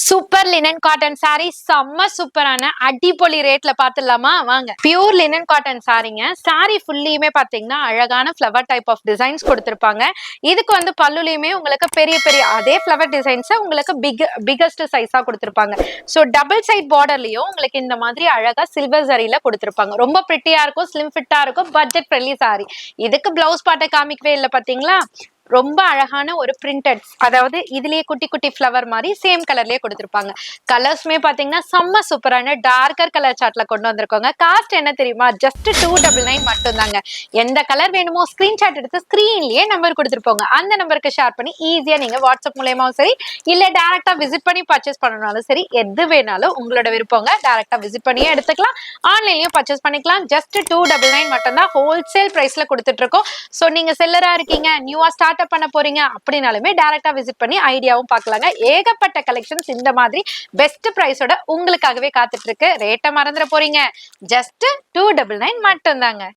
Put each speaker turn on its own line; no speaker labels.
Super linen cotton sorry செம்ம சூப்பரான அடிப்பொலி ரேட்ல பாத்துடலாமா வாங்க. பியூர் லினன் காட்டன் சாரிங்க. சாரி ஃபுல்லியுமே பாத்தீங்கன்னா அழகான ஃபிளவர் டைப் ஆஃப் டிசைன்ஸ் கொடுத்திருப்பாங்க. இதுக்கு வந்து பல்லுலயுமே உங்களுக்கு பெரிய பெரிய அதே ஃபிளவர் டிசைன்ஸ் உங்களுக்கு பிகஸ்ட் சைஸா கொடுத்திருப்பாங்க. ஸோ டபுள் சைட் பார்டர்லயும் உங்களுக்கு இந்த மாதிரி அழகா சில்வர் சரியில கொடுத்திருப்பாங்க. ரொம்ப பிரிட்டியா இருக்கும், ஸ்லிம் ஃபிட்டா இருக்கும், பட்ஜெட் ஃப்ரெண்ட்லி சாரி. இதுக்கு பிளவுஸ் பாட்டை காமிக்கவே இல்லை பாத்தீங்களா. ரொம்ப அழகான ஒரு பிரிண்டட், அதாவது இதுலயே குட்டி குட்டி ஃபிளவர் மாதிரி சேம் கலர்லயே கொடுத்திருப்பாங்க. கலர்ஸ்மே பாத்தீங்கன்னா செம்ம சூப்பரான டார்க்கர் கலர் சார்ட்ல கொண்டு வந்திருக்கோங்க. காஸ்ட் என்ன தெரியுமா, ஜஸ்ட் 299 மட்டும் தாங்க. எந்த கலர் வேணுமோ ஸ்கிரீன்ஷாட் எடுத்து ஸ்கிரீன்லயே நம்பர் கொடுத்துருப்போங்க. அந்த நம்பருக்கு ஷேர் பண்ணி ஈஸியா நீங்க வாட்ஸ்அப் மூலயமாவும் சரி, இல்ல டைரக்டா விசிட் பண்ணி பர்ச்சேஸ் பண்ணனாலும் சரி, எது வேணாலும் உங்களோட விருப்பங்க. டைரக்டா விசிட் பண்ணியே எடுத்துக்கலாம், ஆன்லைன்லயும் பர்ச்சேஸ் பண்ணிக்கலாம். ஜஸ்ட் 299 மட்டும் தான் ஹோல்சேல் பிரைஸ்ல கொடுத்துட்டு இருக்கோம். சோ நீங்க செல்லரா இருக்கீங்க, நியூவா ஸ்டார்ட் பண்ண போறீங்க அப்படினாலுமே டைரக்டா விசிட் பண்ணி ஐடியாவும் பார்க்கலாங்க. ஏகப்பட்ட கலெக்ஷன்ஸ் இந்த மாதிரி பெஸ்ட் பிரைஸோட உங்களுக்காகவே காத்துட்டு இருக்கு. ரேட்டை மறந்துட போறீங்க, ஜஸ்ட் 299 மட்டும் தாங்க.